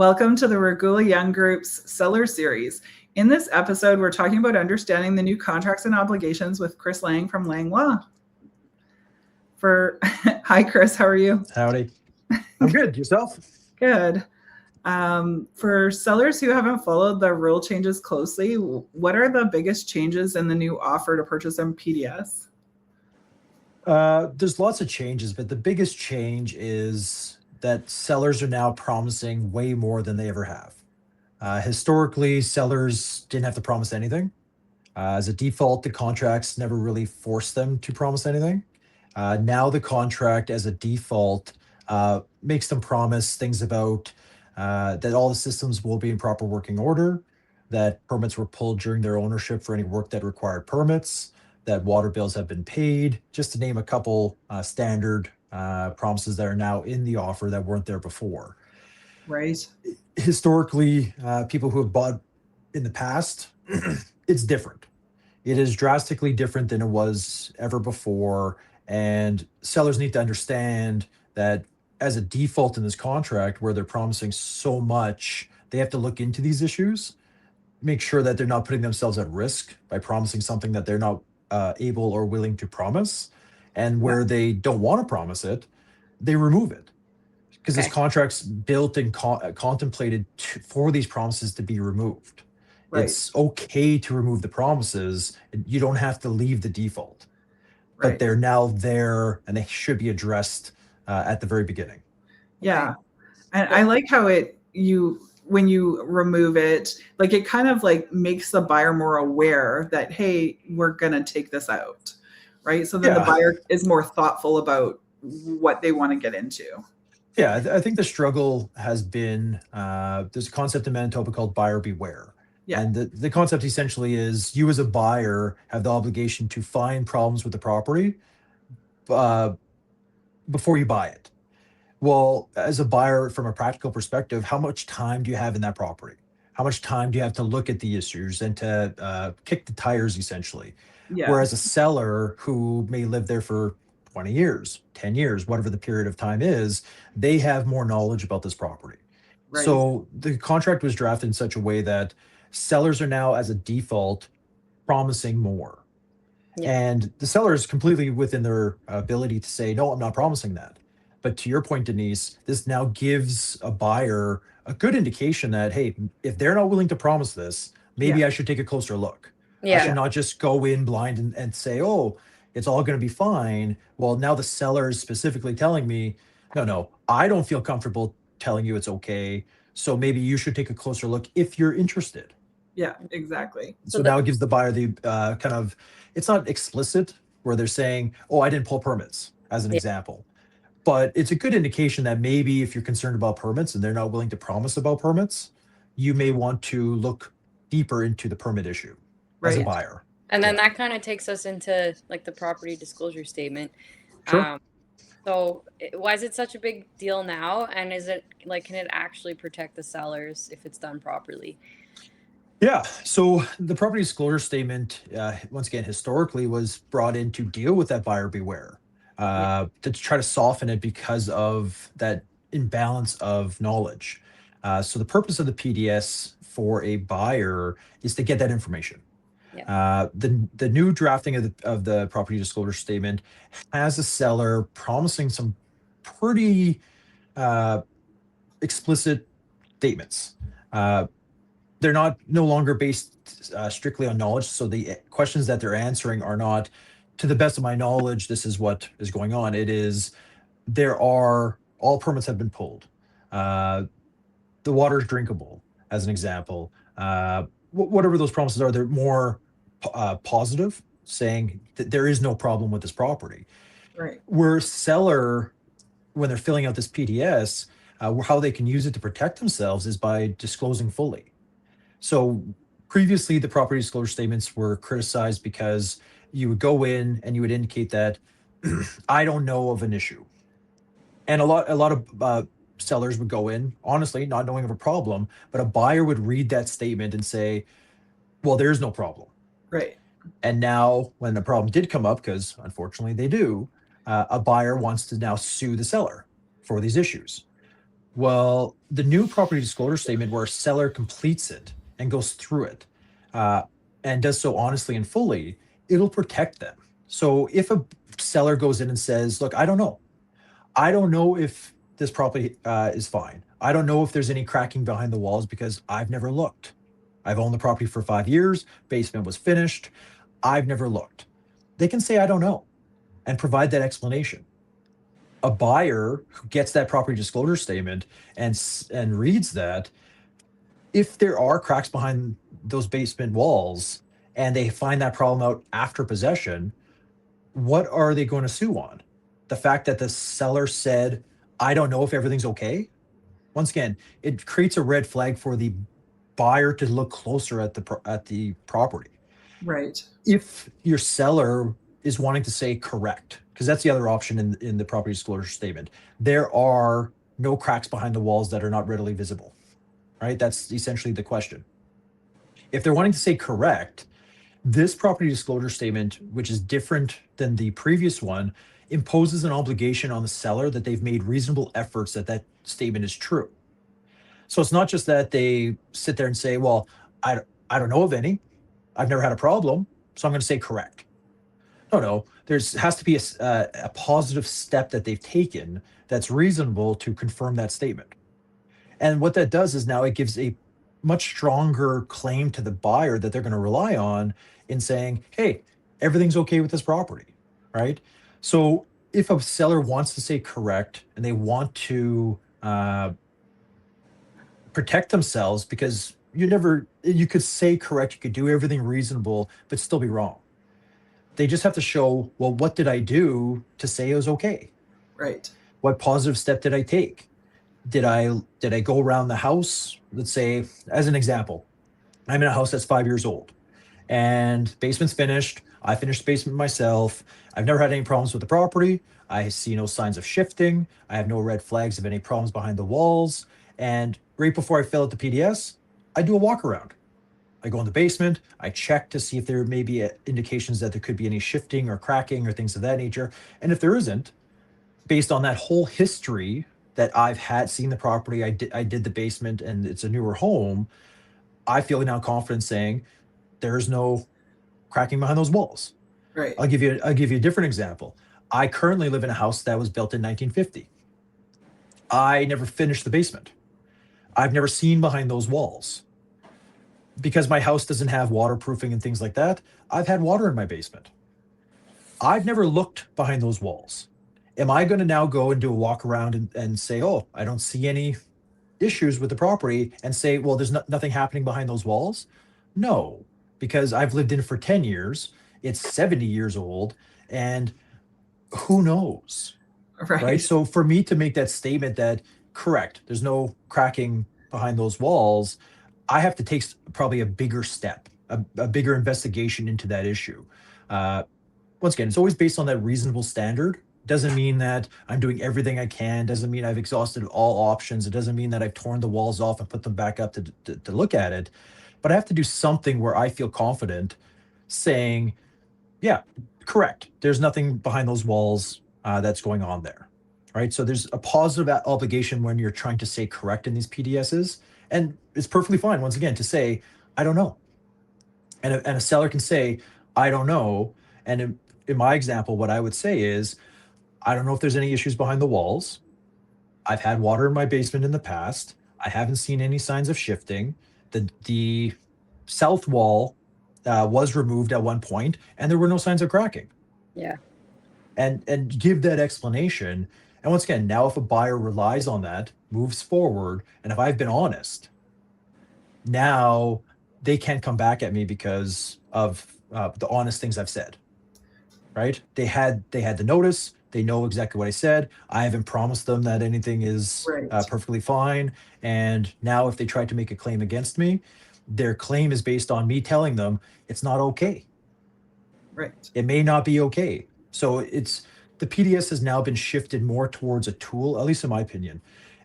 Welcome to the Regula Young Group's Seller Series. In this episode, we're talking about understanding the new contracts and obligations with Chris Lange from Lange Law. Hi, Chris, how are you? Howdy. I'm good. Yourself? Good. For sellers who haven't followed the rule changes closely, what are the biggest changes in the new offer to purchase on PDS? There's lots of changes, but the biggest change is that sellers are now promising way more than they ever have. Historically, sellers didn't have to promise anything. As a default, the contracts never really forced them to promise anything. Now the contract, as a default, makes them promise things about that all the systems will be in proper working order, that permits were pulled during their ownership for any work that required permits, that water bills have been paid, just to name a couple standard promises that are now in the offer that weren't there before. Right. Historically, people who have bought in the past, it's different. It is drastically different than it was ever before. And sellers need to understand that as a default in this contract, where they're promising so much, they have to look into these issues, make sure that they're not putting themselves at risk by promising something that they're not able or willing to promise. And where they don't want to promise it, they remove it. Because this contract's built and contemplated for these promises to be removed. Right. It's okay to remove the promises. You don't have to leave the default. But they're now there and they should be addressed at the very beginning. Yeah. And I like how when you remove it, like it kind of like makes the buyer more aware that, hey, we're going to take this out, right? So then the buyer is more thoughtful about what they want to get into. Yeah, I think the struggle has been, there's a concept in Manitoba called buyer beware. Yeah. And the concept essentially is you as a buyer have the obligation to find problems with the property before you buy it. Well, as a buyer, from a practical perspective, how much time do you have in that property? How much time do you have to look at the issues and to kick the tires, essentially? Yeah. Whereas a seller who may live there for 20 years, 10 years, whatever the period of time is, they have more knowledge about this property. Right. So the contract was drafted in such a way that sellers are now, as a default, promising more. Yeah. And the seller is completely within their ability to say, no, I'm not promising that. But to your point, Denise, this now gives a buyer a good indication that, hey, if they're not willing to promise this, maybe I should take a closer look. I should not just go in blind and say, oh, it's all going to be fine. Well, now the seller is specifically telling me, no, I don't feel comfortable telling you it's okay. So maybe you should take a closer look if you're interested. Yeah, exactly. So now it gives the buyer the it's not explicit where they're saying, oh, I didn't pull permits, as an example. But it's a good indication that maybe if you're concerned about permits and they're not willing to promise about permits, you may want to look deeper into the permit issue as a buyer. And then that kind of takes us into like the property disclosure statement. Sure. So why is it such a big deal now? And is it like, can it actually protect the sellers if it's done properly? Yeah. So the property disclosure statement, once again, historically was brought in to deal with that buyer beware, to try to soften it because of that imbalance of knowledge. So the purpose of the PDS for a buyer is to get that information. Yeah. The new drafting of the property disclosure statement has a seller promising some pretty explicit statements. They're no longer based strictly on knowledge. So the questions that they're answering are not, to the best of my knowledge, this is what is going on. It is, all permits have been pulled. The water is drinkable, as an example. Whatever those promises are, they're more positive, saying that there is no problem with this property. Right. Where seller, when they're filling out this PDS, how they can use it to protect themselves is by disclosing fully. So previously, the property disclosure statements were criticized because you would go in and you would indicate that I don't know of an issue. And a lot of sellers would go in, honestly, not knowing of a problem, but a buyer would read that statement and say, well, there's no problem. Right. And now when the problem did come up, because unfortunately they do, a buyer wants to now sue the seller for these issues. Well, the new property disclosure statement where a seller completes it and goes through it uh, and does so honestly and fully, it'll protect them. So if a seller goes in and says, look, I don't know. I don't know if this property is fine. I don't know if there's any cracking behind the walls because I've never looked. I've owned the property for 5 years. Basement was finished. I've never looked. They can say, I don't know, and provide that explanation. A buyer who gets that property disclosure statement and reads that, if there are cracks behind those basement walls and they find that problem out after possession, what are they going to sue on? The fact that the seller said, I don't know if everything's okay? Once again, it creates a red flag for the buyer to look closer at the property. Right. If your seller is wanting to say correct, because that's the other option in the property disclosure statement, there are no cracks behind the walls that are not readily visible, right? That's essentially the question. If they're wanting to say correct, this property disclosure statement, which is different than the previous one, imposes an obligation on the seller that they've made reasonable efforts that statement is true. So it's not just that they sit there and say, well, I don't know of any. I've never had a problem, so I'm going to say correct. No. Has to be a positive step that they've taken that's reasonable to confirm that statement. And what that does is now it gives a much stronger claim to the buyer that they're going to rely on in saying, hey, everything's okay with this property, right? So if a seller wants to say correct and they want to protect themselves, because you could say correct, you could do everything reasonable, but still be wrong. They just have to show, well, what did I do to say it was okay? Right. What positive step did I take? Did I go around the house? Let's say, as an example, I'm in a house that's 5 years old and basement's finished. I finished the basement myself. I've never had any problems with the property. I see no signs of shifting. I have no red flags of any problems behind the walls. And right before I fill out the PDS, I do a walk around. I go in the basement, I check to see if there may be indications that there could be any shifting or cracking or things of that nature. And if there isn't, based on that whole history that I've seen the property, I did the basement and it's a newer home, I feel now confident saying there's no cracking behind those walls. Right. I'll give you a different example. I currently live in a house that was built in 1950. I never finished the basement. I've never seen behind those walls. Because my house doesn't have waterproofing and things like that, I've had water in my basement. I've never looked behind those walls. Am I going to now go and do a walk around and say, oh, I don't see any issues with the property, and say, well, there's nothing happening behind those walls? No, because I've lived in it for 10 years. It's 70 years old, and who knows? Right. So for me to make that statement that correct, there's no cracking behind those walls, I have to take probably a bigger step, a bigger investigation into that issue. Once again, it's always based on that reasonable standard. Doesn't mean that I'm doing everything I can. Doesn't mean I've exhausted all options. It doesn't mean that I've torn the walls off and put them back up to look at it. But I have to do something where I feel confident saying, yeah, correct. There's nothing behind those walls that's going on there. Right. So there's a positive obligation when you're trying to say correct in these PDSs. And it's perfectly fine, once again, to say, I don't know. And a seller can say, I don't know. And in my example, what I would say is, I don't know if there's any issues behind the walls. I've had water in my basement in the past. I haven't seen any signs of shifting. The south wall was removed at one point, and there were no signs of cracking. Yeah. And give that explanation. And once again, now if a buyer relies on that, moves forward, and if I've been honest, now they can't come back at me because of the honest things I've said, right? They had the notice. They know exactly what I said. I haven't promised them that anything is perfectly fine. And now if they try to make a claim against me, their claim is based on me telling them it's not okay. Right. It may not be okay. So the PDS has now been shifted more towards a tool, at least in my opinion,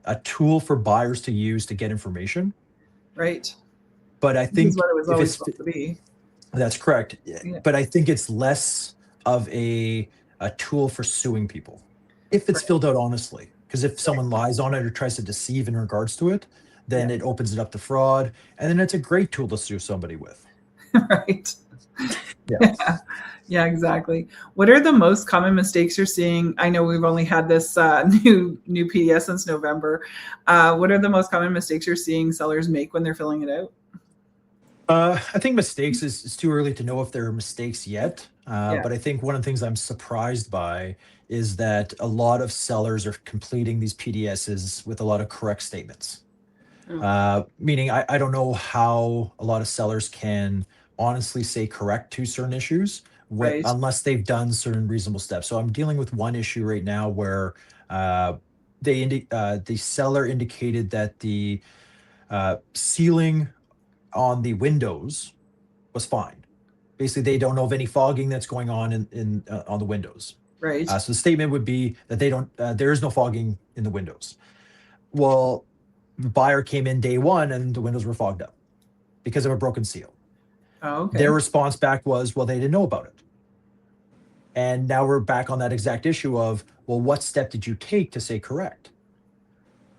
a tool for buyers to use to get information. Right. But I think this is what it was always supposed to be. That's correct. Yeah. But I think it's less of a tool for suing people if it's filled out honestly. because if someone lies on it or tries to deceive in regards to it, then it opens it up to fraud, and then it's a great tool to sue somebody with. Right. Yeah. Yeah, exactly. What are the most common mistakes you're seeing? I know we've only had this new PDS since November. What are the most common mistakes you're seeing sellers make when they're filling it out? I think mistakes is it's too early to know if there are mistakes yet. Yeah. But I think one of the things I'm surprised by is that a lot of sellers are completing these PDSs with a lot of correct statements. Meaning I don't know how a lot of sellers can honestly say correct to certain issues Right. unless they've done certain reasonable steps. So I'm dealing with one issue right now where the seller indicated that the ceiling on the windows was fine. Basically, they don't know of any fogging that's going on in on the windows. Right. So the statement would be that they don't. There is no fogging in the windows. Well, the buyer came in day one and the windows were fogged up because of a broken seal. Oh, okay. Their response back was, well, they didn't know about it. And now we're back on that exact issue of, well, what step did you take to say correct?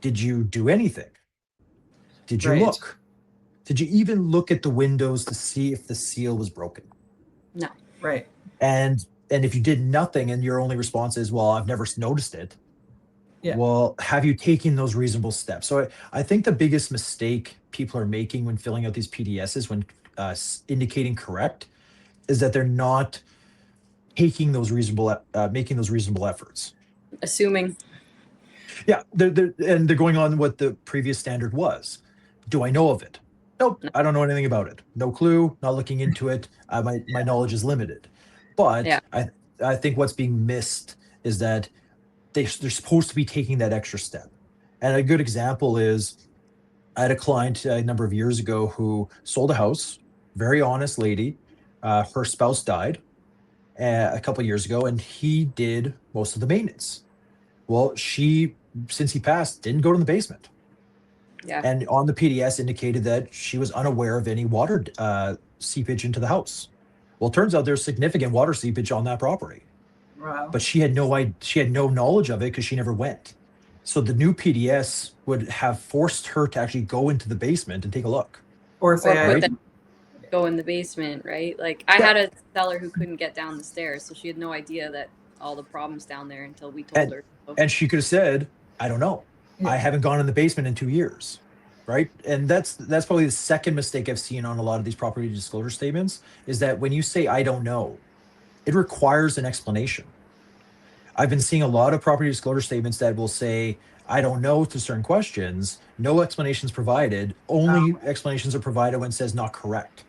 Did you do anything? Did you Right. look? Did you even look at the windows to see if the seal was broken? No. Right. And if you did nothing and your only response is, well, I've never noticed it. Yeah. Well, have you taken those reasonable steps? So I think the biggest mistake people are making when filling out these PDSs, when indicating correct, is that they're not taking those making those reasonable efforts. Assuming. Yeah, they're going on what the previous standard was. Do I know of it? Nope, No. I don't know anything about it. No clue. Not looking into it. My knowledge is limited. But Yeah. I think what's being missed is that they're supposed to be taking that extra step. And a good example is I had a client a number of years ago who sold a house, very honest lady. Her spouse died a couple of years ago, and he did most of the maintenance. Well, she, since he passed, didn't go to the basement. Yeah. And on the PDS indicated that she was unaware of any water seepage into the house. Well, it turns out there's significant water seepage on that property. Wow. But she had no knowledge of it because she never went. So the new PDS would have forced her to actually go into the basement and take a look. Or say, Or put them go in the basement, right? Like I had a seller who couldn't get down the stairs, so she had no idea that all the problems down there until we told her. And she could have said, I don't know. Yeah. I haven't gone in the basement in 2 years. Right. And that's probably the second mistake I've seen on a lot of these property disclosure statements is that when you say, I don't know, it requires an explanation. I've been seeing a lot of property disclosure statements that will say, I don't know to certain questions, no explanations provided, only explanations are provided when it says not correct.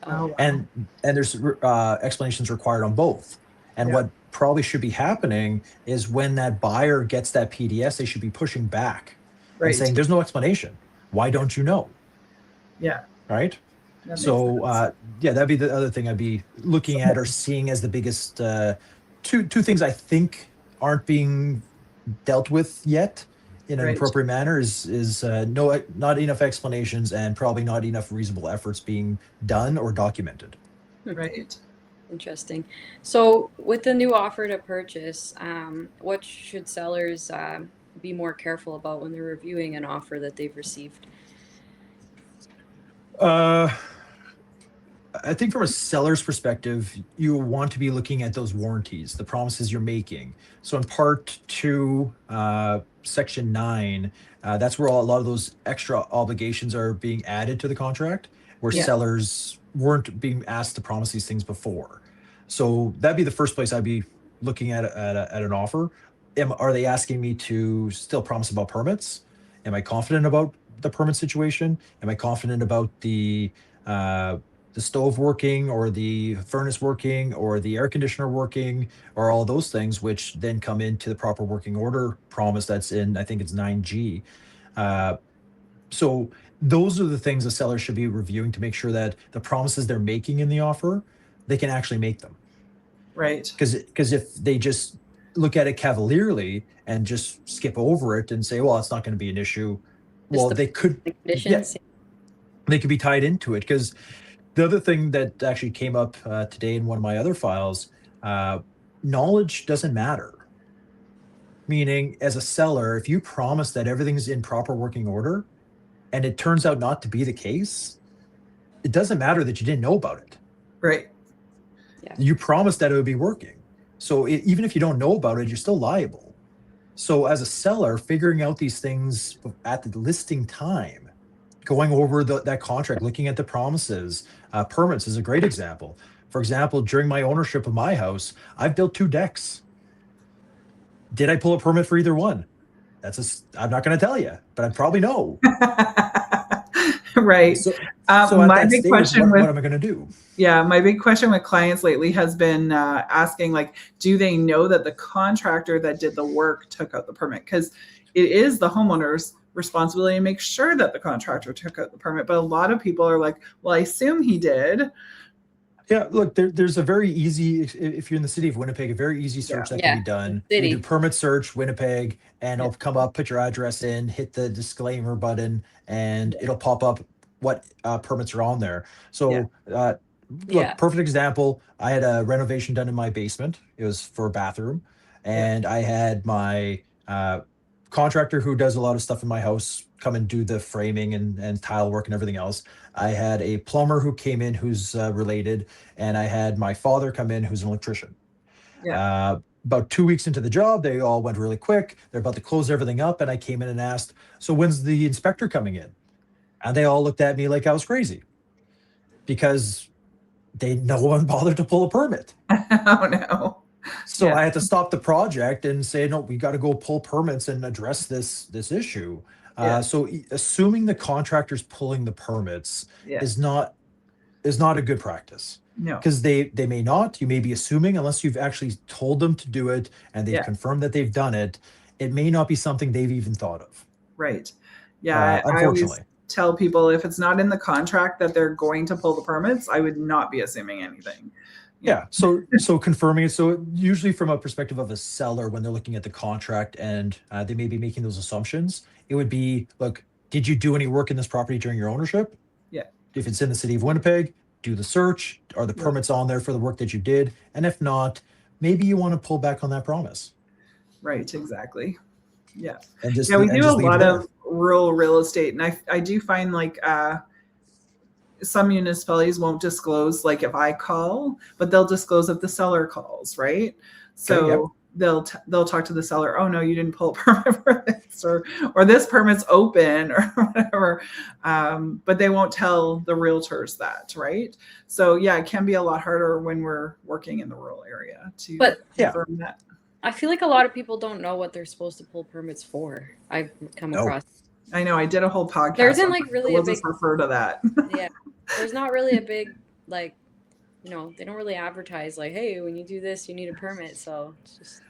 Oh, wow. And there's explanations required on both. And what probably should be happening is when that buyer gets that PDS, they should be pushing back and saying, there's no explanation. Why don't you know? Yeah. Right? That So, makes sense. that'd be the other thing I'd be looking at or seeing as the biggest two things I think aren't being dealt with yet in an appropriate manner is not enough explanations and probably not enough reasonable efforts being done or documented. Right. Interesting. So with the new offer to purchase, what should sellers be more careful about when they're reviewing an offer that they've received? I think from a seller's perspective, you want to be looking at those warranties, the promises you're making. So in part 2, section 9, that's where a lot of those extra obligations are being added to the contract, where sellers weren't being asked to promise these things before. So that'd be the first place I'd be looking at an offer. Are they asking me to still promise about permits? Am I confident about the permit situation? Am I confident about the stove working or the furnace working or the air conditioner working or all those things, which then come into the proper working order promise that's in, I think it's 9G. So those are the things the seller should be reviewing to make sure that the promises they're making in the offer, they can actually make them. Right. Because if they just look at it cavalierly and just skip over it and say, well, it's not going to be an issue. Well, they could, they could be tied into it. Because the other thing that actually came up today in one of my other files, knowledge doesn't matter. Meaning, as a seller, if you promise that everything's in proper working order and it turns out not to be the case, it doesn't matter that you didn't know about it. Right. Yeah. You promised that it would be working. So even if you don't know about it, you're still liable. So as a seller, figuring out these things at the listing time, going over that contract, looking at the promises, permits is a great example. For example, during my ownership of my house, I've built 2 decks. Did I pull a permit for either one? I'm not going to tell you, but I probably know. Right. So at My that big stage, question what am I going to do? Yeah, my big question with clients lately has been asking, like, do they know that the contractor that did the work took out the permit? Because it is the homeowner's responsibility to make sure that the contractor took out the permit. But a lot of people are like, well, I assume he did. Yeah, look, there's a very easy, if you're in the city of Winnipeg, a very easy search that can be Yeah, done. city. You do permit search Winnipeg, and Yeah. it'll come up, put your address in, hit the disclaimer button, and Yeah. it'll pop up what permits are on there. So, Yeah. look, perfect example. I had a renovation done in my basement. It was for a bathroom, and I had my contractor who does a lot of stuff in my house come and do the framing and tile work and everything else. I had a plumber who came in who's related, and I had my father come in who's an electrician. Yeah. About 2 weeks into the job, they all went really quick. They're about to close everything up, and I came in and asked, "So when's the inspector coming in?" And they all looked at me like I was crazy because no one bothered to pull a permit. Oh no. So I had to stop the project and say, no, we got to go pull permits and address this issue. So assuming the contractor's pulling the permits is not a good practice. No. Because they may not. You may be assuming, unless you've actually told them to do it and they've confirmed that they've done it, it may not be something they've even thought of. Right. Yeah. I always tell people, if it's not in the contract that they're going to pull the permits, I would not be assuming anything. Yeah. So confirming it. So usually from a perspective of a seller, when they're looking at the contract and they may be making those assumptions, it would be, look, did you do any work in this property during your ownership? Yeah. If it's in the city of Winnipeg, do the search. Are the permits on there for the work that you did? And if not, maybe you want to pull back on that promise. Right. Exactly. Yeah. And just, we do a lot of rural real estate. And I do find like some municipalities won't disclose, like if I call, but they'll disclose if the seller calls, right? So they'll talk to the seller. Oh no, you didn't pull a permit for this, or this permit's open, or whatever. But they won't tell the realtors that, right? So yeah, it can be a lot harder when we're working in the rural area to confirm that. I feel like a lot of people don't know what they're supposed to pull permits for. I've come across. I know. I did a whole podcast. There isn't like really a big refer to that. Yeah, there's not really a big they don't really advertise like, hey, when you do this, you need a permit. So it's just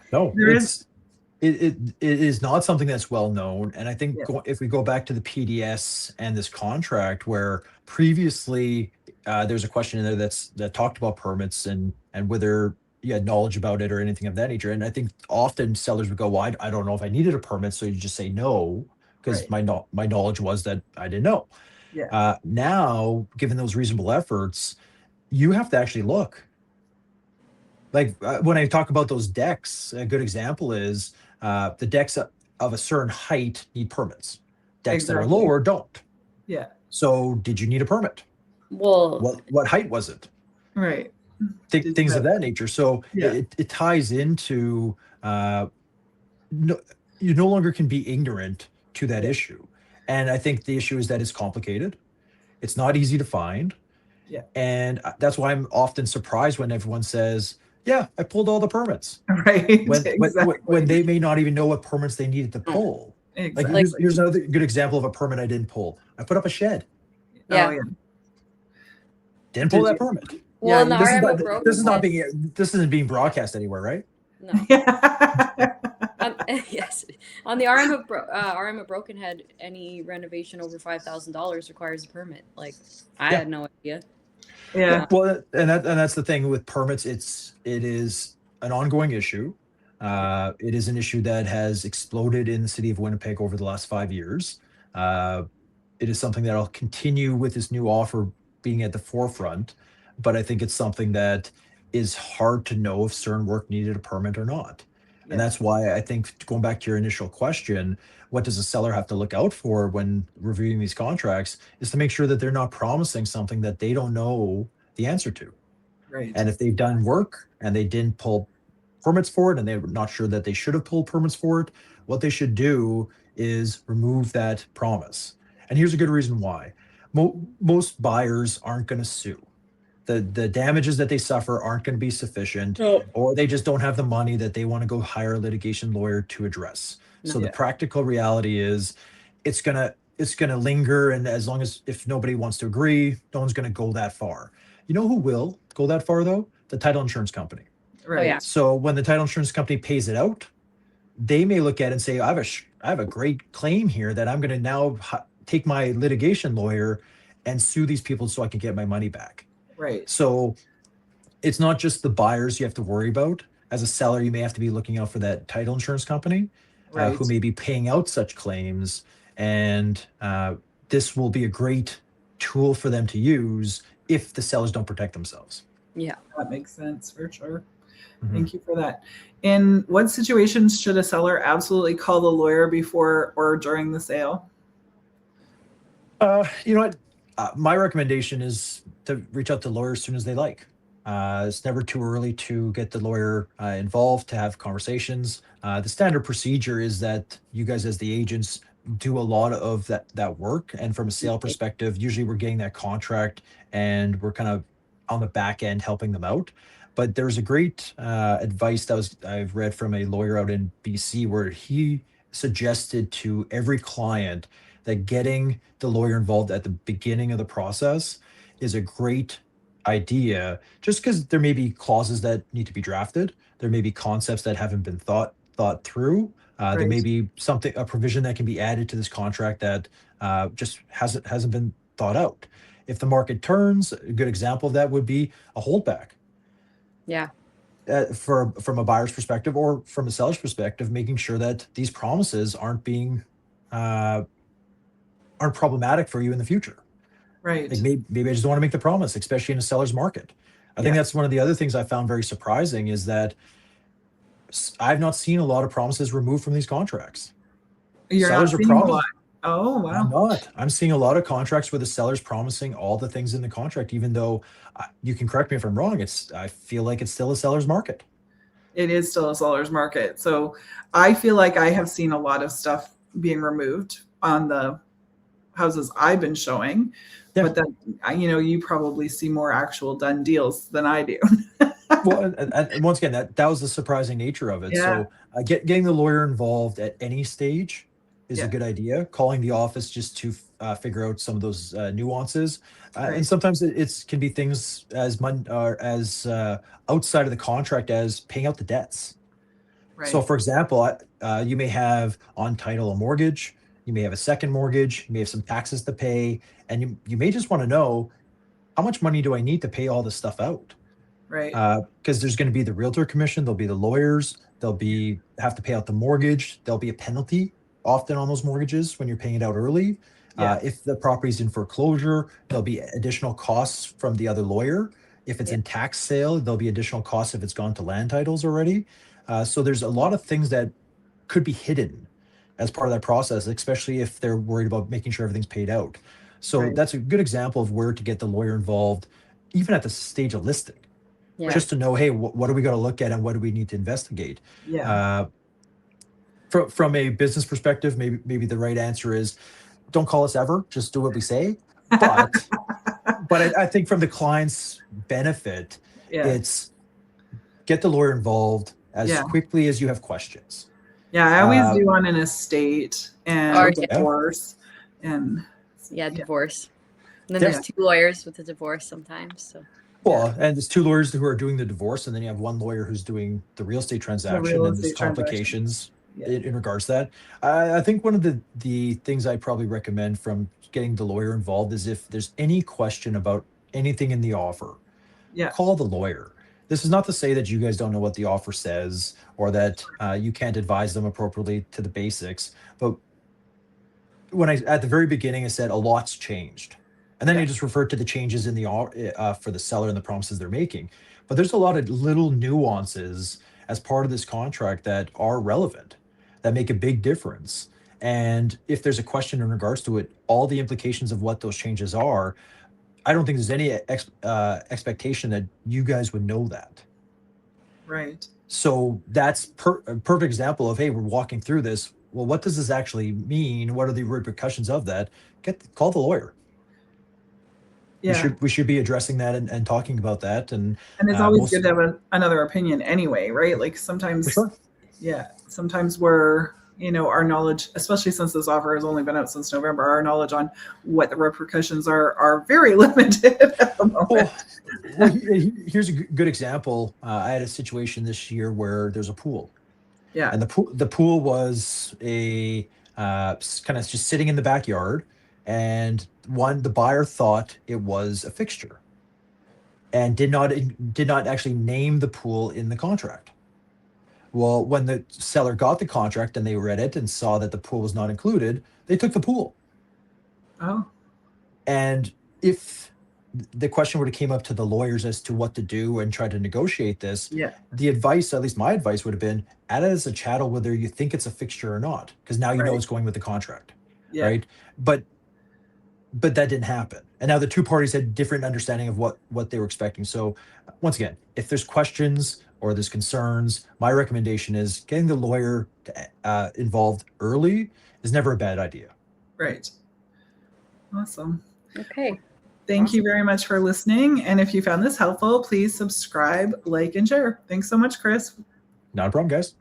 it is not something that's well known. And I think if we go back to the PDS and this contract, where previously there's a question in there that talked about permits and whether you had knowledge about it or anything of that nature. And I think often sellers would go, well, I don't know if I needed a permit, so you just say no, because my knowledge was that I didn't know. Yeah. Now, given those reasonable efforts, you have to actually look. Like when I talk about those decks, a good example is the decks of a certain height need permits. Decks that are lower don't. Yeah. So did you need a permit? Well, what height was it? Right. Things of that nature. So it ties into you no longer can be ignorant to that issue. And I think the issue is that it's complicated. It's not easy to find. Yeah. And that's why I'm often surprised when everyone says, yeah, I pulled all the permits. Right. When they may not even know what permits they needed to pull. Exactly. Like here's another good example of a permit I didn't pull. I put up a shed. Yeah. Didn't pull that permit. Well, this isn't being broadcast anywhere, right? No. Yes. On the RM of Brokenhead, any renovation over $5,000 requires a permit. Like, I had no idea. Yeah. Well, and that's the thing with permits. It is an ongoing issue. It is an issue that has exploded in the city of Winnipeg over the last 5 years. It is something that will continue with this new offer being at the forefront. But I think it's something that is hard to know if certain work needed a permit or not. And that's why I think, going back to your initial question, what does a seller have to look out for when reviewing these contracts is to make sure that they're not promising something that they don't know the answer to. Right. And if they've done work and they didn't pull permits for it and they're not sure that they should have pulled permits for it, what they should do is remove that promise. And here's a good reason why. Most buyers aren't going to sue. The damages that they suffer aren't going to be sufficient, No. or they just don't have the money that they want to go hire a litigation lawyer to address. So the Yeah. practical reality is it's gonna linger, and as long as, if nobody wants to agree, no one's gonna go that far. You know who will go that far though? The title insurance company. Right. yeah. So when the title insurance company pays it out, they may look at it and say, I have a great claim here that I'm going to now take my litigation lawyer and sue these people so I can get my money back. Right. So it's not just the buyers you have to worry about. As a seller, you may have to be looking out for that title insurance company Right. who may be paying out such claims. And this will be a great tool for them to use if the sellers don't protect themselves. Yeah. That makes sense for sure. Mhm. Thank you for that. In what situations should a seller absolutely call the lawyer before or during the sale? You know what? My recommendation is to reach out to lawyers as soon as they like. It's never too early to get the lawyer involved, to have conversations. The standard procedure is that you guys, as the agents, do a lot of that work. And from a sale perspective, usually we're getting that contract and we're kind of on the back end helping them out. But there's a great advice that I've read from a lawyer out in BC, where he suggested to every client that getting the lawyer involved at the beginning of the process is a great idea, just because there may be clauses that need to be drafted. There may be concepts that haven't been thought through. There may Right. be a provision that can be added to this contract that just hasn't been thought out. If the market turns, a good example of that would be a holdback. Yeah. From a buyer's perspective or from a seller's perspective, making sure that these promises aren't problematic for you in the future. Right. Like maybe I just don't want to make the promise, especially in a seller's market. I think that's one of the other things I found very surprising, is that I've not seen a lot of promises removed from these contracts. You're Sellers not are seeing a promising. lot. Oh, I'm wow. not. I'm seeing a lot of contracts where the seller's promising all the things in the contract, even though you can correct me if I'm wrong. I feel like it's still a seller's market. It is still a seller's market. So I feel like I have seen a lot of stuff being removed on the houses I've been showing. Yeah. But then, you probably see more actual done deals than I do. Well, and once again, that was the surprising nature of it. Yeah. So getting the lawyer involved at any stage is Yeah. a good idea. Calling the office just to figure out some of those nuances, Right. and sometimes it can be things as outside of the contract as paying out the debts. Right. So, for example, you may have on title a mortgage, you may have a second mortgage, you may have some taxes to pay, and you may just want to know, how much money do I need to pay all this stuff out? Right. Because there's going to be the realtor commission, there'll be the lawyers, have to pay out the mortgage, there'll be a penalty often on those mortgages when you're paying it out early. Yeah. If the property's in foreclosure, there'll be additional costs from the other lawyer. If it's in tax sale, there'll be additional costs if it's gone to land titles already. So there's a lot of things that could be hidden as part of that process, especially if they're worried about making sure everything's paid out. So Right. that's a good example of where to get the lawyer involved, even at the stage of listing. Yeah. Just to know, hey, what are we going to look at and what do we need to investigate? Yeah. From a business perspective, maybe the right answer is, don't call us ever. Just do what we say. But I think from the client's benefit, Yeah. it's get the lawyer involved as Yeah. quickly as you have questions. Yeah. I always do on an estate and Or- divorce. And Yeah, divorce. And then Yeah. there's two lawyers with the divorce sometimes. So Well, and there's two lawyers who are doing the divorce, and then you have one lawyer who's doing the real estate transaction, real and there's estate transaction. complications Yeah. in regards to that. I think one of the things I probably recommend from getting the lawyer involved is, if there's any question about anything in the offer, Yeah. call the lawyer. This is not to say that you guys don't know what the offer says, or that you can't advise them appropriately to the basics. But when at the very beginning, I said a lot's changed. And then Yeah. I just referred to the changes in the for the seller and the promises they're making. But there's a lot of little nuances as part of this contract that are relevant, that make a big difference. And if there's a question in regards to it, all the implications of what those changes are, I don't think there's any expectation that you guys would know that. Right. So that's a perfect example of, hey, we're walking through this. Well, what does this actually mean? What are the repercussions of that? Call the lawyer. Yeah. We should be addressing that and talking about that. And it's always good to have another opinion anyway, right? Like sometimes, for sure. Yeah, sometimes we're, our knowledge, especially since this offer has only been out since November, our knowledge on what the repercussions are very limited at the moment. Well, here's a good example. I had a situation this year where there's a pool. Yeah. And the pool was a kind of just sitting in the backyard, and the buyer thought it was a fixture, and did not actually name the pool in the contract. Well, when the seller got the contract and they read it and saw that the pool was not included, they took the pool. Oh. And if the question would have came up to the lawyers as to what to do and try to negotiate this, Yeah. the advice, at least my advice, would have been add it as a chattel whether you think it's a fixture or not, because now you know Right. it's going with the contract, Yeah. right? But that didn't happen, and now the two parties had different understanding of what they were expecting. So once again, if there's questions or there's concerns, my recommendation is getting the lawyer involved early is never a bad idea. Right. Awesome. Okay. Thank you very much for listening. And if you found this helpful, please subscribe, like, and share. Thanks so much, Chris. Not a problem, guys.